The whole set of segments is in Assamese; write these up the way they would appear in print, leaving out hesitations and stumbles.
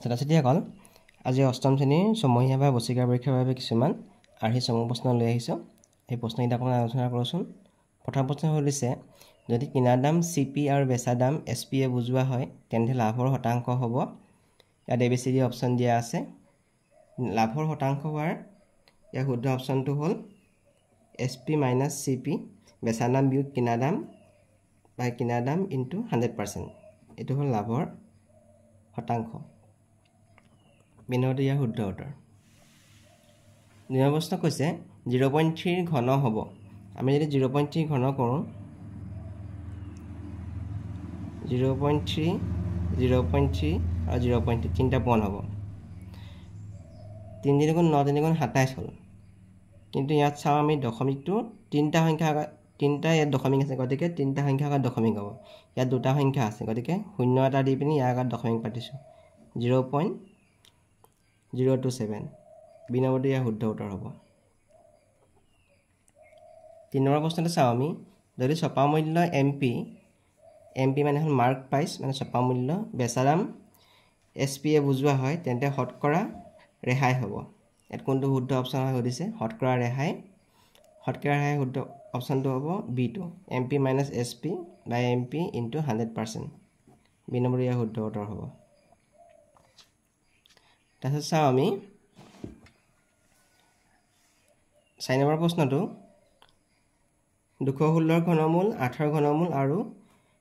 ছাত্ৰ-ছাত্ৰীসকল আজি অষ্টম শ্ৰেণীৰ ছমহীয়া বা বছৰিকাৰ পৰীক্ষাৰ বাবে কিছুমান আৰ্হি চমু প্ৰশ্ন লৈ আহিছোঁ। এই প্ৰশ্নকেইটা অকণমান আলোচনা কৰোঁচোন। প্ৰথম প্ৰশ্ন হৈছে যদি কিনাৰ দাম CP আৰু বেচা দাম SP বুজোৱা হয় তেন্তে লাভৰ শতাংশ হ'ব। ইয়াত ABCD অপশ্যন দিয়া আছে। লাভৰ শতাংশ হোৱাৰ ইয়াৰ শুদ্ধ অপশ্যনটো হ'ল SP - CP, বেচা দাম বিয়োগ কিনাৰ দাম বা কিনাৰ দাম ইনটু 100%। এইটো হ'ল লাভৰ শতাংশ। বিনৰটো ইয়াৰ শুদ্ধ উত্তৰ। ২ নম্বৰ প্ৰশ্ন কৈছে 0.3 ঘন হ'ব। আমি যদি 0.3 ঘন কৰোঁ 0.3, 0.3 আৰু 0.3 তিনিটা পূৰণ হ'ব। 3 × 9 = 27 হ'ল। কিন্তু ইয়াত চাওঁ আমি দশমিকটো তিনিটা সংখ্যা তিনিটা ইয়াত দশমিক আছে, গতিকে তিনিটা সংখ্যা আগত দশমিক হ'ব। ইয়াত দুটা সংখ্যা আছে, গতিকে 0 এটা দি পিনি ইয়াৰ আগত দশমিক পাতিছোঁ 0.027। বি নম্বৰটো ইয়াৰ শুদ্ধ উত্তৰ হ'ব। 3 নম্বৰ প্ৰশ্নটো চাওঁ আমি যদি ছপা মূল্য MP মানে হ'ল মাৰ্ক প্ৰাইচ মানে ছপা মূল্য, বেচা দাম SP বুজোৱা হয় তেন্তে শতকৰা ৰেহাই হ'ব। ইয়াত কোনটো শুদ্ধ অপশ্যন হয় সুধিছে। শতকৰা ৰেহাই শুদ্ধ অপশ্যনটো হ'ব B2, MP - SP বা MP × 100%। বি নম্বৰটো ইয়াৰ শুদ্ধ উত্তৰ হ'ব। তাৰপিছত চাওঁ আমি 4 নম্বৰ প্ৰশ্নটো 216 ঘনমূল, 8 ঘনমূল আৰু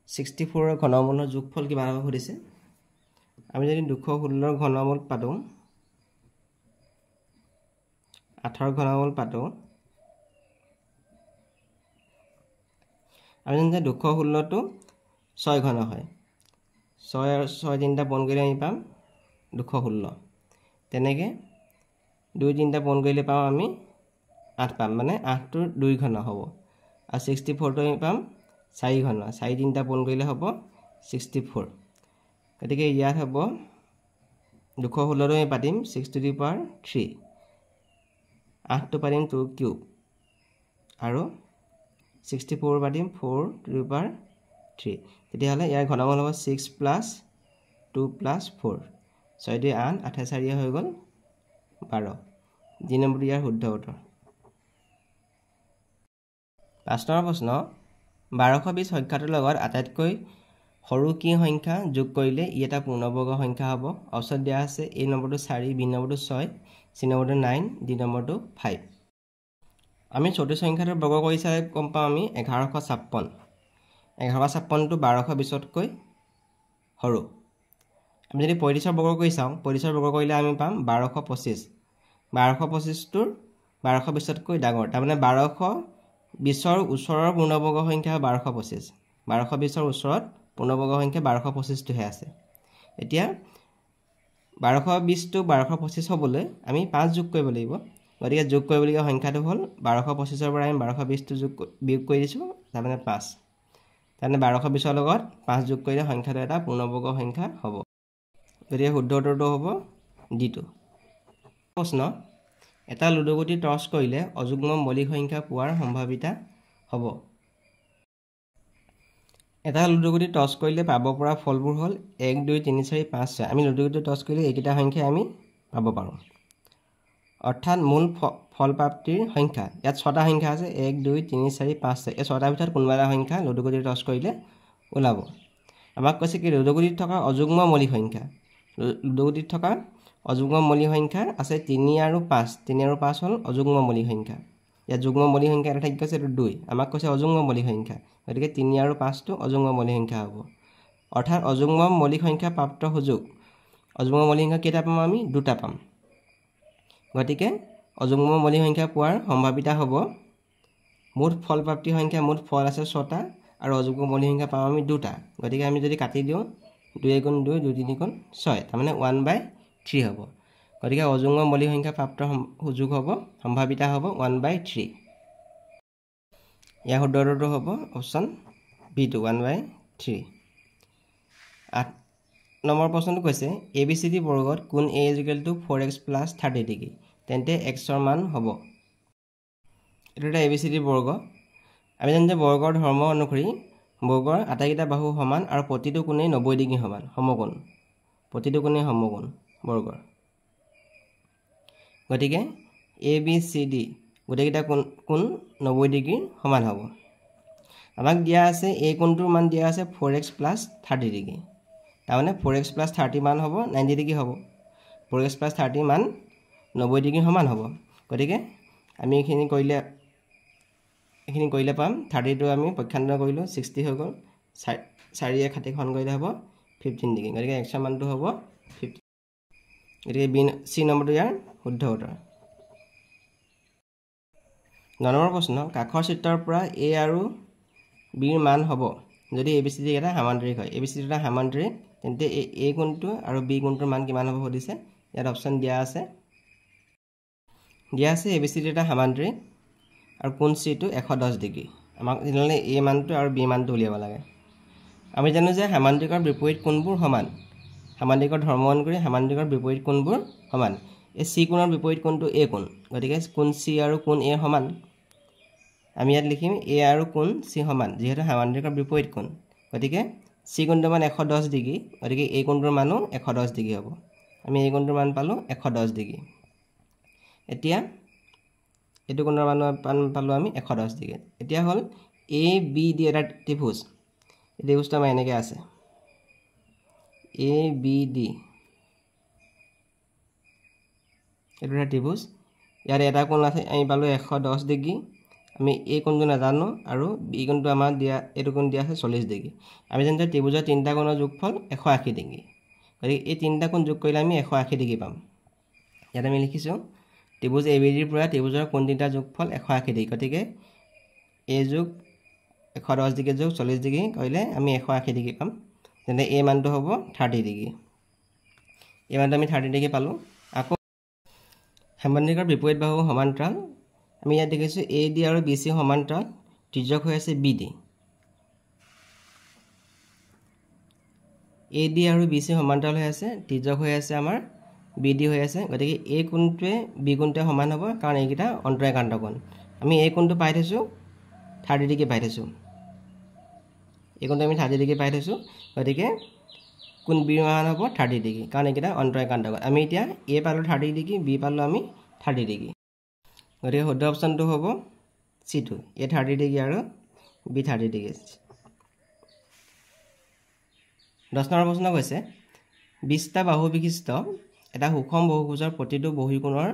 64 ঘনমূলৰ যোগফল কিমান হ'ব সুধিছে। আমি যদি 216 ঘনমূল পাতোঁ, 8 ঘনমূল পাতোঁ, আমি জানো যে 216টো 6 ঘন হয়। 6 আৰু 6 তিনিটা পূৰণ কৰিলে আমি পাম 216। তেনেকৈ 2 তিনিটা পূৰণ কৰিলে পাম আমি 8 পাম, মানে 8টোৰ 2 ঘন হ'ব। আৰু 64টো আমি পাম 4 ঘন। 4 তিনিটা পূৰণ কৰিলে হ'ব 64। গতিকে ইয়াত হ'ব 216টো আমি পাতিম 6⁻3, 8টো পাতিম 2³ আৰু 64 পাতিম 4⁻3। তেতিয়াহ'লে ইয়াৰ ঘনমূল হ'ব 6 + 2 + 4। 6 × 8, 8 × 4 হৈ গ'ল 12। ডি নম্বৰটো ইয়াৰ শুদ্ধ উত্তৰ। 5 নম্বৰ প্ৰশ্ন 1220 সংখ্যাটোৰ লগত আটাইতকৈ সৰু কি সংখ্যা যোগ কৰিলে ই এটা পূৰ্ণবৰ্গ সংখ্যা হ'ব। অপশ্যন দিয়া আছে A নম্বৰটো 4, B নম্বৰটো 6, C নম্বৰটো 9, D নম্বৰটো 5। আমি 34 সংখ্যাটোৰ বৰ্গ কৰি চাই গম পাওঁ আমি 1156। 1156টো 1220তকৈ সৰু। আমি যদি 35ৰ বৰ্গ কৰি চাওঁ, 35ৰ বৰ্গ কৰিলে আমি পাম 1225। 1225টোৰ 1220তকৈ ডাঙৰ, তাৰমানে 1220ৰ ওচৰৰ পূৰ্ণবৰ্গ সংখ্যা 1225। 1220ৰ ওচৰত পূৰ্ণবৰ্গ সংখ্যা 1225টোহে আছে। এতিয়া 1220টো 1225 হ'বলৈ আমি 5 যোগ কৰিব লাগিব। গতিকে যোগ কৰিবলগীয়া সংখ্যাটো হ'ল 1225ৰ পৰা আমি 1220টো বিয়োগ কৰি দিছোঁ, তাৰমানে 5। তাৰমানে 1220ৰ লগত 5 যোগ কৰিলে সংখ্যাটো এটা পূৰ্ণবৰ্গ সংখ্যা হ'ব। গতিকে শুদ্ধ উত্তৰটো হ'ব D2। প্ৰশ্ন এটা লুডুগুটি টছ কৰিলে অযুগ্ম মৌলিক সংখ্যা পোৱাৰ সম্ভাৱিতা হ'ব। এটা লুডুগুটি টছ কৰিলে পাব পৰা ফলবোৰ হ'ল 1, 2, 3, 4, 5, 6। আমি লুডুগুটি টছ কৰিলে এইকেইটা সংখ্যাই আমি পাব পাৰোঁ। অৰ্থাৎ মূল ফলপ্ৰাপ্তিৰ সংখ্যা ইয়াত 6টা সংখ্যা আছে, 1, 2, 3, 4, 5, 6। এই 6টাৰ ভিতৰত কোনোবা এটা সংখ্যা লুডুগুটি টছ কৰিলে ওলাব। আমাক কৈছে কি লুডুগুটিত থকা অযুগ্ম মৌলিক সংখ্যা। লুডুগুটিত থকা অযুগ্ম মৌলিক সংখ্যা আছে 3 আৰু 5। 3 আৰু 5 হ'ল অযুগ্ম মৌলিক সংখ্যা। ইয়াত যুগ্ম মৌলিক সংখ্যা এটা থাকি গৈছে, এইটো 2। আমাক কৈছে অযুগ্ম মৌলিক সংখ্যা, গতিকে 3 আৰু 5টো অযুগ্ম মৌলিক সংখ্যা হ'ব। অৰ্থাৎ অযুগ্ম মৌলিক সংখ্যা প্ৰাপ্ত সুযোগ অযুগ্ম মৌলিক সংখ্যা কেইটা পাম আমি 2টা পাম। গতিকে অযুগ্ম মৌলিক সংখ্যা পোৱাৰ সম্ভাৱিতা হ'ব মুঠ ফলপ্ৰাপ্তি সংখ্যা, মুঠ ফল আছে 6টা আৰু অযুগ্ম মৌলিক সংখ্যা পাম আমি 2টা। গতিকে আমি যদি কাটি দিওঁ 2 × 2, 2 × 3 = 6, তাৰমানে 1/3 হ'ব। গতিকে অযুগ্ম মৌলিক সংখ্যা প্ৰাপ্ত সুযোগ হ'ব, সম্ভাৱিতা হ'ব 1/3। ইয়াৰ শুদ্ধ উত্তৰটো হ'ব অপশ্যন B2, 1/3। 8 নম্বৰ প্ৰশ্নটো কৈছে ABCD বৰ্গত কোন A = 4x + 30 ডিগ্ৰী তেন্তে xৰ মান হ'ব। এইটো এটা ABCD বৰ্গ। আমি জানো যে বৰ্গৰ ধৰ্ম অনুসৰি বৰ্গৰ আটাইকেইটা বাহু সমান আৰু প্ৰতিটো কোণেই 90 ডিগ্ৰী সমান, সমকোণ। প্ৰতিটো কোণেই সমকোণ। বৰ্গৰ গতিকে এ বি চি ডি গোটেইকেইটা কোণ 90 ডিগ্ৰীৰ সমান হ'ব আমাক দিয়া আছে এই কোণটোৰ মান দিয়া আছে 4x + 30 ডিগ্ৰী তাৰমানে 4x + 30 মান হ'ব 90 ডিগ্ৰী হ'ব 4x + 30 মান 90 ডিগ্ৰীৰ সমান হ'ব গতিকে আমি এইখিনি কৰিলে পাম 30 টো আমি পক্ষান্তර কৰিলো 60 হৈ গ'ল 4 এ খাতি খন কৰিলে হ'ব 15 ডিগ্ৰী গতিকে x ৰ মানটো হ'ব 50 গতিকে বি সি নম্বৰটো ইয়াৰ শুদ্ধ উত্তৰ 9 নম্বৰ প্ৰশ্ন কাষৰ চিত্ৰৰ পৰা a আৰু b ৰ মান হ'ব যদি ABCD এটা সামান্তৰিক হয় ABCD এটা সামান্তৰিক তেন্তে a কোণটো আৰু b কোণটোৰ মান কিমান হ'ব সুধিছে ইয়াত অপচন দিয়া আছে ABCD এটা সামান্তৰিক আৰু কোণ c টো 110 ডিগ্ৰী আমাক জানিলে a মানটো আৰু b মানটো উলিয়াব লাগে আমি জানো যে সামান্তৰিকৰ বিপৰীত কোণবোৰ সমান সামান্তৰিকৰ ধৰ্ম অনুসৰি সামান্তৰিকৰ বিপৰীত কোণবোৰ সমান এই c কোণৰ বিপৰীত কোণটো a কোণ গতিকে কোণ c আৰু কোণ a সমান আমি ইয়াত লিখিম a আৰু কোণ c সমান যেহেতু সামান্তৰিকৰ বিপৰীত কোণ গতিকে c কোণটোৰ মান 110 ডিগ্ৰী গতিকে a কোণটোৰ মানো 110 ডিগ্ৰী হ'ব আমি a কোণটোৰ মান পালো 110 ডিগ্ৰী এতিয়া এটো কোণৰ মান পালো আমি 110 ডিগ্ৰী এতিয়া হল a b d এটা ত্ৰিভুজ এই ত্ৰিভুজটো আমাৰ এনেকৈ আছে a b d এটো এটা ত্ৰিভুজ ইয়াৰ এটা কোণ আছে আমি পালো 110 ডিগ্ৰী আমি a কোণটো নাজানো আৰু b কোণটো আমাৰ দিয়া এটো কোণ দিয়া আছে 40 ডিগ্ৰী আমি জানো যে ত্ৰিভুজৰ তিনিটা কোণৰ যোগফল 180 ডিগ্ৰী গতিকে এই তিনিটা কোণ যোগ কৰিলে আমি 180 ডিগ্ৰী পাম ইয়াত আমি লিখিছো ত্ৰিভুজ ABD ৰ পৰা ত্ৰিভুজৰ কোণ তিনিটা যোগফল 180 ডিগ্ৰী গতিকে a যোগ 110 ডিগ্ৰী যোগ 40 ডিগ্ৰী কৰিলে আমি 180 ডিগ্ৰী পাম তেন্তে a মানটো হ'ব 30 ডিগ্ৰী এই মানটো আমি 30 ডিগ্ৰী পালো আকৌ সামান্তৰিকৰ বিপৰীত বাহু সমান্তৰাল আমি ইয়াত দেখিছো AD আৰু BC সমান্তৰাল ত্ৰিজ্যক হৈ আছে BD AD আৰু BC সমান্তৰাল হৈ আছে ত্ৰিজ্যক হৈ আছে আমাৰ BD হৈ আছে গতিকে A কোণটোৱে B কোণটোৱে সমান হ'ব কাৰণ এইকেইটা অন্তঃএকান্ত কোণ আমি A কোণটো পাই থৈছো 30 ডিগ্ৰী পাই থৈছো এই কোণটো আমি 30 ডিগ্ৰী পাই থৈছো গতিকে কোণ B মান হ'ব 30 ডিগ্ৰী কাৰণ এইকেইটা অন্তঃএকান্ত কোণ আমি এতিয়া A পালো 30 ডিগ্ৰী B পালো আমি 30 ডিগ্ৰী গতিকে শুদ্ধ অপচনটো হ'ব C2 A 30 ডিগ্ৰী আৰু B 30 ডিগ্ৰী 10 নম্বৰ প্ৰশ্ন কৈছে 20টা বাহু বিশিষ্ট এটা সুষম বহুভুজৰ প্ৰতিটো বহিকোণৰ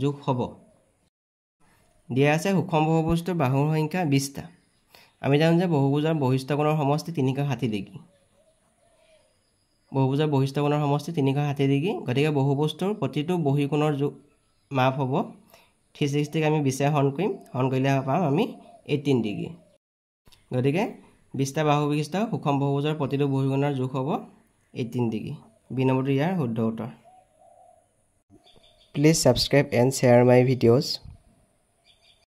যোগ হ'ব দিয়া আছে সুষম বহুভুজটোৰ বাহুৰ সংখ্যা 20টা আমি জানো যে বহুভুজৰ বহিস্থ কোণৰ সমষ্টি 360 ডিগ্ৰী বহুভুজৰ বহিস্থ কোণৰ সমষ্টি 360 ডিগ্ৰী গতিকে বহুভুজটোৰ প্ৰতিটো বহিকোণৰ যোগ মাপ হ'ব 360 আমি 20 হৰণ কৰিম হৰণ কৰিলে পাম আমি 18 ডিগ্ৰী গতিকে 20টা বাহু বিশিষ্ট সুষম বহুভুজৰ প্ৰতিটো বহিকোণৰ যোগ হ'ব 18 ডিগ্ৰী বি নম্বৰটো ইয়াৰ শুদ্ধ উত্তৰ Please subscribe and share my videos.